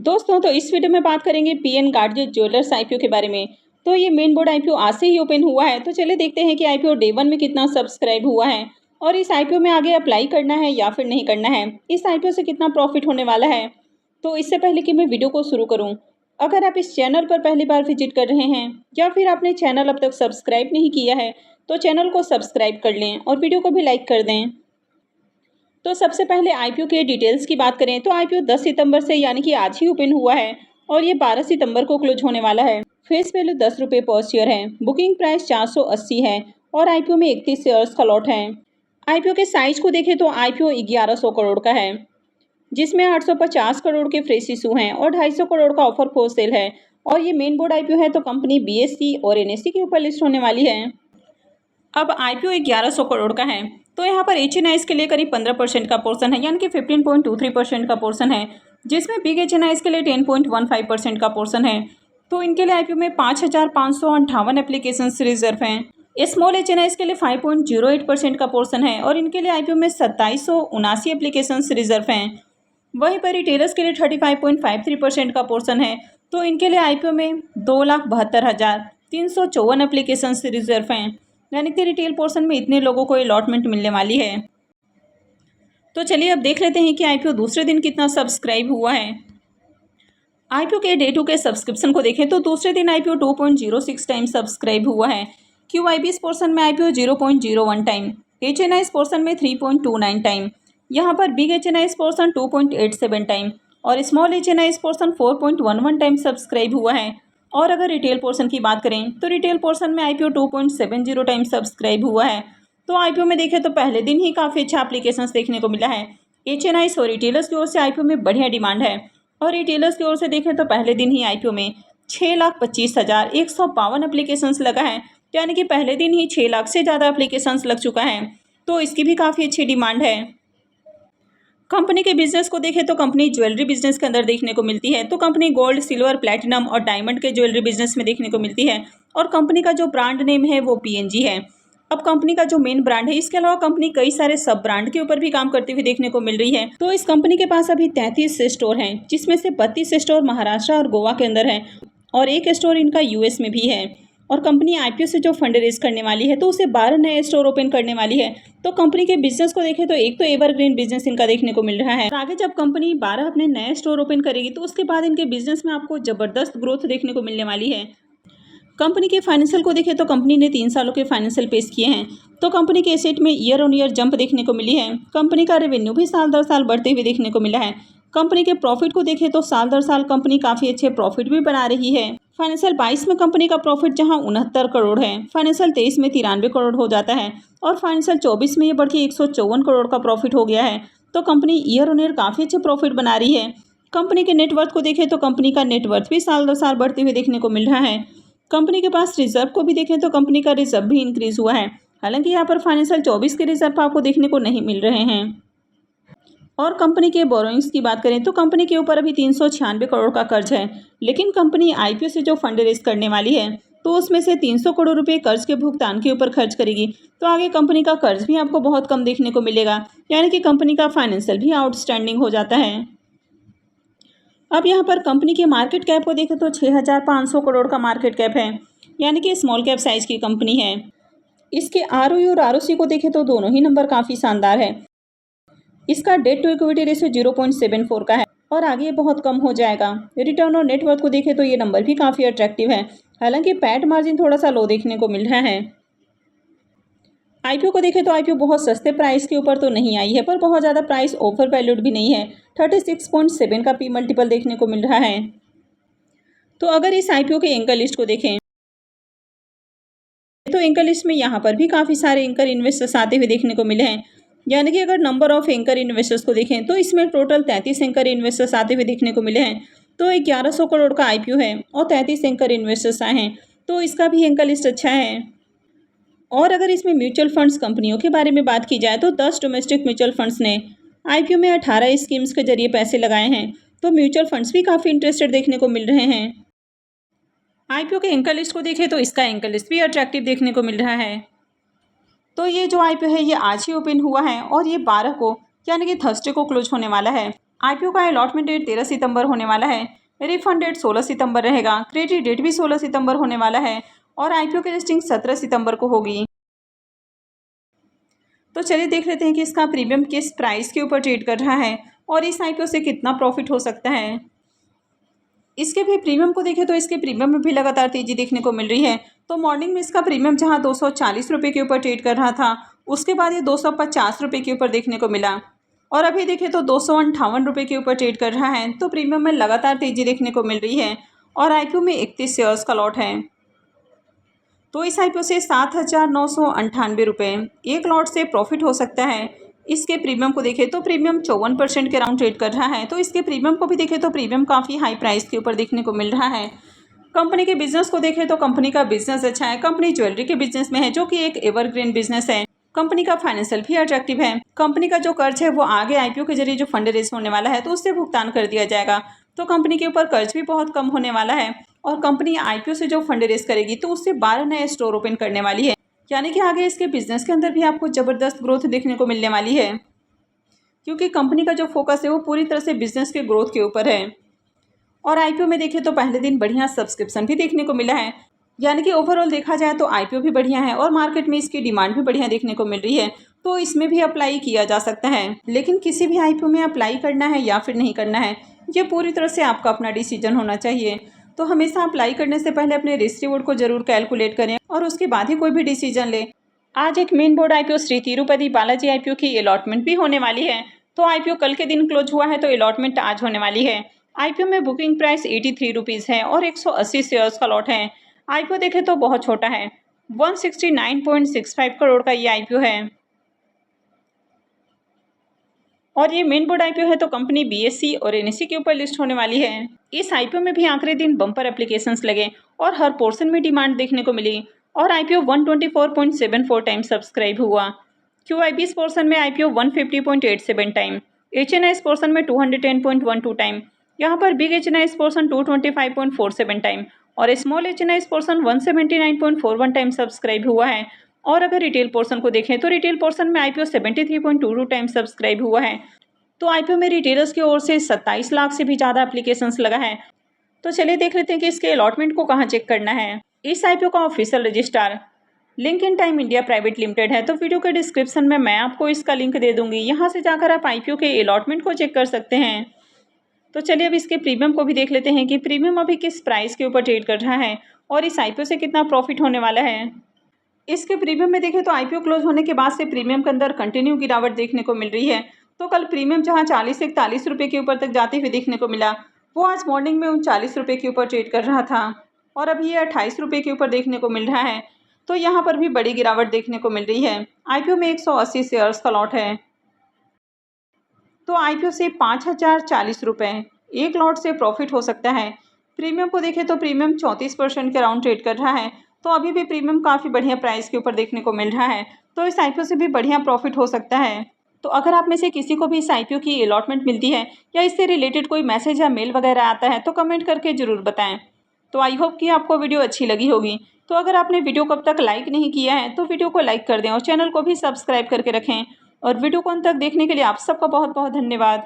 दोस्तों तो इस वीडियो में बात करेंगे पीएन गार्डगे ज्वेलर्स आईपीओ के बारे में। तो ये मेन बोर्ड आईपीओ आज से ही ओपन हुआ है। तो चलिए देखते हैं कि आईपीओ डे 1 में कितना सब्सक्राइब हुआ है और इस आईपीओ में आगे अप्लाई करना है या फिर नहीं करना है, इस आईपीओ से कितना प्रॉफिट होने वाला है। तो इससे पहले कि मैं वीडियो को शुरू करूँ, अगर आप इस चैनल पर पहली बार विजिट कर रहे हैं या फिर आपने चैनल अब तक सब्सक्राइब नहीं किया है तो चैनल को सब्सक्राइब कर लें और वीडियो को भी लाइक कर दें। तो सबसे पहले आईपीओ के डिटेल्स की बात करें तो आईपीओ 10 सितंबर से यानी कि आज ही ओपन हुआ है और ये 12 सितंबर को क्लोज होने वाला है। फेस वैल्यू 10 रुपये पर शेयर है। बुकिंग प्राइस 480 है और आईपीओ में 31 शेयर्स का लॉट है। आईपीओ के साइज को देखें तो आईपीओ 1100 करोड़ का है, जिसमें 850 करोड़ के फ्रेश इशू हैं और 250 करोड़ का ऑफर फॉर सेल है। और ये मेन बोर्ड आईपीओ है तो कंपनी बीएसई और एनएसई के ऊपर लिस्ट होने वाली है। अब आईपीओ 1100 करोड़ का है तो यहाँ पर एचएनआईज के लिए करीब 15% का पोर्शन है, यानी कि 15.23% का पोर्शन है, जिसमें बिग एचएनआईज के लिए 10.15% का पोर्शन है। तो इनके लिए आईपीओ में 5,558 एप्लीकेशन रिजर्व हैं। स्मॉल एचएनआईज के लिए 5.08% का पोर्शन है और इनके लिए आईपीओ में 2779 एप्लीकेशन रिजर्व हैं। वहीं पर रिटेलर्स के लिए 35.53% का पोर्शन है। तो इनके लिए आईपीओ में 2,72,354 एप्लीकेशन रिजर्व हैं, यानी कि रिटेल पोर्शन में इतने लोगों को अलॉटमेंट मिलने वाली है। तो चलिए अब देख लेते हैं कि आईपीओ दूसरे दिन कितना सब्सक्राइब हुआ है। आईपीओ के डे 2 के सब्सक्रिप्शन को देखें तो दूसरे दिन आईपीओ 2.06 टाइम सब्सक्राइब हुआ है। क्यूआईबीएस पोर्शन में आईपीओ 0.01 टाइम, एचएनआईएस पोर्शन में 3.29 टाइम, यहाँ पर बिग एचएनआईएस पोर्शन 2.87 टाइम और स्मॉल एचएनआईएस पोर्शन 4.11 टाइम सब्सक्राइब हुआ है। और अगर रिटेल पोर्शन की बात करें तो रिटेल पोर्शन में आईपीओ 2.70 टाइम सब्सक्राइब हुआ है। तो आईपीओ में देखें तो पहले दिन ही काफ़ी अच्छा एप्लीकेशंस देखने को मिला है। एचएनआईएस और रिटेलर्स की ओर से आईपीओ में बढ़िया डिमांड है और रिटेलर्स की ओर से देखें तो पहले दिन ही आईपीओ में 6,25,152 एप्लीकेशंस लगा है, यानी कि पहले दिन ही 6 लाख से ज़्यादा एप्लीकेशंस लग चुका है। तो इसकी भी काफ़ी अच्छी डिमांड है। कंपनी के बिजनेस को देखें तो कंपनी ज्वेलरी बिजनेस के अंदर देखने को मिलती है। तो कंपनी गोल्ड, सिल्वर, प्लैटिनम और डायमंड के ज्वेलरी बिजनेस में देखने को मिलती है और कंपनी का जो ब्रांड नेम है वो पीएनजी है। अब कंपनी का जो मेन ब्रांड है, इसके अलावा कंपनी कई सारे सब ब्रांड के ऊपर भी काम करती हुई देखने को मिल रही है। तो इस कंपनी के पास अभी 33 स्टोर हैं, जिसमें से 32 स्टोर महाराष्ट्र और गोवा के अंदर है और एक स्टोर इनका यूएस में भी है। और कंपनी आईपीओ से जो फंड रेज करने वाली है तो उसे 12 नए स्टोर ओपन करने वाली है। तो कंपनी के बिजनेस को देखें तो एक तो एवरग्रीन बिजनेस इनका देखने को मिल रहा है। आगे जब कंपनी 12 अपने नए स्टोर ओपन करेगी तो उसके बाद इनके बिजनेस में आपको जबरदस्त ग्रोथ देखने को मिलने वाली है। कंपनी के फाइनेंशियल को देखें तो कंपनी ने 3 सालों के फाइनेंशियल पेश किए हैं। तो कंपनी के एसेट में ईयर ऑन ईयर जंप देखने को मिली है। कंपनी का रेवेन्यू भी साल दर साल बढ़ते हुए देखने को मिला है। कंपनी के प्रॉफिट को देखें तो साल दर साल कंपनी काफ़ी अच्छे प्रॉफिट भी बना रही है। फाइनेंशियल 22 में कंपनी का प्रॉफिट जहां 69 करोड़ है, फाइनेंशियल 23 में 93 करोड़ हो जाता है और फाइनेंशियल 24 में ये बढ़ के 154 करोड़ का प्रॉफिट हो गया है। तो कंपनी ईयर ऑन ईयर काफ़ी अच्छे प्रॉफिट बना रही है। कंपनी के नेटवर्थ को देखें तो कंपनी का नेटवर्थ भी साल दर साल बढ़ते हुए देखने को मिल रहा है। कंपनी के पास रिजर्व को भी देखें तो कंपनी का रिजर्व भी इंक्रीज हुआ है। हालांकि यहाँ पर फाइनेंशियल 24 के रिजर्व आपको देखने को नहीं मिल रहे हैं। और कंपनी के बोरोइंग्स की बात करें तो कंपनी के ऊपर अभी 396 करोड़ का कर्ज है, लेकिन कंपनी आईपीओ से जो फंड रेज करने वाली है तो उसमें से 300 करोड़ रुपए कर्ज के भुगतान के ऊपर खर्च करेगी। तो आगे कंपनी का कर्ज भी आपको बहुत कम देखने को मिलेगा, यानी कि कंपनी का फाइनेंशियल भी आउटस्टैंडिंग हो जाता है। अब यहाँ पर कंपनी के मार्केट कैप को देखें तो 6,500 करोड़ का मार्केट कैप है, यानी कि स्मॉल कैप साइज की कंपनी है। इसके आरओई और आरओसी को देखें तो दोनों ही नंबर काफ़ी शानदार है। इसका डेट टू इक्विटी रेशियो 0.74 का है और आगे ये बहुत कम हो जाएगा। रिटर्न और नेटवर्थ को देखें तो ये नंबर भी काफ़ी अट्रैक्टिव है। हालांकि पैट मार्जिन थोड़ा सा लो देखने को मिल रहा है। आईपीओ को देखें तो आईपीओ बहुत सस्ते प्राइस के ऊपर तो नहीं आई है, पर बहुत ज़्यादा प्राइस ओवर वैल्यूड भी नहीं है। 36.7 का पी मल्टीपल देखने को मिल रहा है। तो अगर इस आईपीओ के एंकर लिस्ट को देखें तो एंकर लिस्ट में यहाँ पर भी काफ़ी सारे एंकर इन्वेस्टर्स आते हुए देखने को मिले हैं, यानी कि अगर नंबर ऑफ एंकर इन्वेस्टर्स को देखें तो इसमें टोटल 33 एंकर इन्वेस्टर्स आते हुए देखने को मिले हैं। तो 1100 करोड़ का आईपीओ है और 33 एंकर इन्वेस्टर्स आए हैं, तो इसका भी एंकर लिस्ट अच्छा है। और अगर इसमें म्यूचुअल फंड्स कंपनियों के बारे में बात की जाए तो 10 डोमेस्टिक म्यूचुअल फंड्स ने आईपीओ में 18 स्कीम्स के जरिए पैसे लगाए हैं। तो म्यूचुअल फंड्स भी काफ़ी इंटरेस्टेड देखने को मिल रहे हैं। आईपीओ के एंकर लिस्ट को देखें तो इसका एंकर लिस्ट भी अट्रैक्टिव देखने को मिल रहा है। तो ये जो आईपीओ है ये आज ही ओपन हुआ है और ये 12 को यानी कि थर्सडे को क्लोज होने वाला है। आईपीओ का अलॉटमेंट डेट 13 सितंबर होने वाला है। रिफंड डेट 16 सितंबर रहेगा। क्रेडिट डेट भी 16 सितंबर होने वाला है और आईपीओ की लिस्टिंग 17 सितंबर को होगी। तो चलिए देख लेते हैं कि इसका प्रीमियम किस प्राइस के ऊपर ट्रेड कर रहा है और इस आईपीओ से कितना प्रॉफिट हो सकता है। इसके भी प्रीमियम को देखें तो इसके प्रीमियम में भी लगातार तेजी देखने को मिल रही है। तो मॉर्निंग में इसका प्रीमियम जहां 240 रुपये के ऊपर ट्रेड कर रहा था, उसके बाद ये 250 रुपये के ऊपर देखने को मिला और अभी देखें तो 258 रुपये के ऊपर ट्रेड कर रहा है। तो प्रीमियम में लगातार तेजी देखने को मिल रही है और आईपीओ में 31 शेयर्स का लॉट है। तो इस आईपीओ से 7,998 रुपये एक लॉट से प्रॉफिट हो सकता है। इसके प्रीमियम को देखें तो प्रीमियम 54% के अराउंड ट्रेड कर रहा है। तो इसके प्रीमियम को भी देखें तो प्रीमियम काफ़ी हाई प्राइस के ऊपर देखने को मिल रहा है। कंपनी के बिजनेस को देखें तो कंपनी का बिजनेस अच्छा है। कंपनी ज्वेलरी के बिजनेस में है, जो कि एक एवरग्रीन बिजनेस है। कंपनी का फाइनेंशियल भी अट्रैक्टिव है। कंपनी का जो कर्ज है वो आगे आईपीओ के जरिए जो फंड रेज होने वाला है तो उससे भुगतान कर दिया जाएगा। तो कंपनी के ऊपर कर्ज भी बहुत कम होने वाला है और कंपनी आईपीओ से जो फंड रेज करेगी तो उससे 12 नए स्टोर ओपन करने वाली है। यानी कि आगे इसके बिजनेस के अंदर भी आपको ज़बरदस्त ग्रोथ देखने को मिलने वाली है, क्योंकि कंपनी का जो फोकस है वो पूरी तरह से बिजनेस के ग्रोथ के ऊपर है। और आईपीओ में देखें तो पहले दिन बढ़िया सब्सक्रिप्शन भी देखने को मिला है। यानी कि ओवरऑल देखा जाए तो आईपीओ भी बढ़िया है और मार्केट में इसकी डिमांड भी बढ़िया देखने को मिल रही है। तो इसमें भी अप्लाई किया जा सकता है, लेकिन किसी भी आईपीओ में अप्लाई करना है या फिर नहीं करना है, ये पूरी तरह से आपका अपना डिसीजन होना चाहिए। तो हमेशा अप्लाई करने से पहले अपने रिस्क रिवॉर्ड को जरूर कैलकुलेट करें और उसके बाद ही कोई भी डिसीजन लें। आज एक main board IPO Shri Tirupati Balaji IPO की अलॉटमेंट भी होने वाली है। तो आईपीओ कल के दिन क्लोज हुआ है तो अलॉटमेंट आज होने वाली है। आईपीओ में बुकिंग प्राइस 83 रुपीज़ है और 180 शेयर्स का लॉट है। आईपीओ देखें तो बहुत छोटा है, 169.65 करोड़ का ये आईपीओ है और ये मेन बोर्ड आईपीओ है। तो कंपनी बीएससी और एनएससी के ऊपर लिस्ट होने वाली है। इस आईपीओ में भी आखिरी दिन बम्पर एप्लीकेशंस लगे और हर पोर्शन में डिमांड देखने को मिली और आईपीओ 124.74 टाइम सब्सक्राइब हुआ। क्यूआईबीएस पोर्शन में आईपीओ 150.87 टाइम, एचएनआईएस पोर्शन में 210.12 टाइम, यहाँ पर बिग एचएनआईएस पोर्शन 225.47 टाइम और स्मॉल एचएनआईएस पोर्शन 179.41 टाइम सब्सक्राइब हुआ है। और अगर रिटेल पोर्शन को देखें तो रिटेल पोर्शन में आईपीओ 73.22 टाइम सब्सक्राइब हुआ है। तो आईपीओ में रिटेलर्स की ओर से 27 लाख से भी ज़्यादा एप्लीकेशंस लगा है। तो चलिए देख लेते हैं कि इसके अलॉटमेंट को कहाँ चेक करना है। इस आईपीओ का official registrar link time India private limited है। तो वीडियो के डिस्क्रिप्शन में मैं आपको इसका लिंक दे दूंगी, यहाँ से जाकर आप आईपीओ के अलॉटमेंट को चेक कर सकते हैं। तो चलिए अब इसके प्रीमियम को भी देख लेते हैं कि प्रीमियम अभी किस प्राइस के ऊपर ट्रेड कर रहा है और इस आईपीओ से कितना प्रॉफिट होने वाला है। इसके प्रीमियम में देखें तो आईपीओ क्लोज होने के बाद से प्रीमियम के अंदर कंटिन्यू गिरावट देखने को मिल रही है। तो कल प्रीमियम जहां 40 से 41 रुपये के ऊपर तक जाते हुए देखने को मिला, वो आज मॉर्निंग में 39 रुपये के ऊपर ट्रेड कर रहा था और अभी ये 28 रुपये के ऊपर देखने को मिल रहा है। तो यहाँ पर भी बड़ी गिरावट देखने को मिल रही है। आईपीओ में 180 शेयर्स का लॉट है। तो आईपीओ से 5,040 रुपये एक लॉट से प्रॉफिट हो सकता है। प्रीमियम को देखें तो प्रीमियम 34% के अराउंड ट्रेड कर रहा है। तो अभी भी प्रीमियम काफ़ी बढ़िया प्राइस के ऊपर देखने को मिल रहा है। तो इस आईपीओ से भी बढ़िया प्रॉफिट हो सकता है। तो अगर आप में से किसी को भी इस आईपीओ की अलॉटमेंट मिलती है या इससे रिलेटेड कोई मैसेज या मेल वगैरह आता है तो कमेंट करके ज़रूर बताएं। तो आई होप कि आपको वीडियो अच्छी लगी होगी। तो अगर आपने वीडियो को अब तक लाइक नहीं किया है तो वीडियो को लाइक कर दें और चैनल को भी सब्सक्राइब करके रखें। और वीडियो को अंत तक देखने के लिए आप सबका बहुत बहुत धन्यवाद।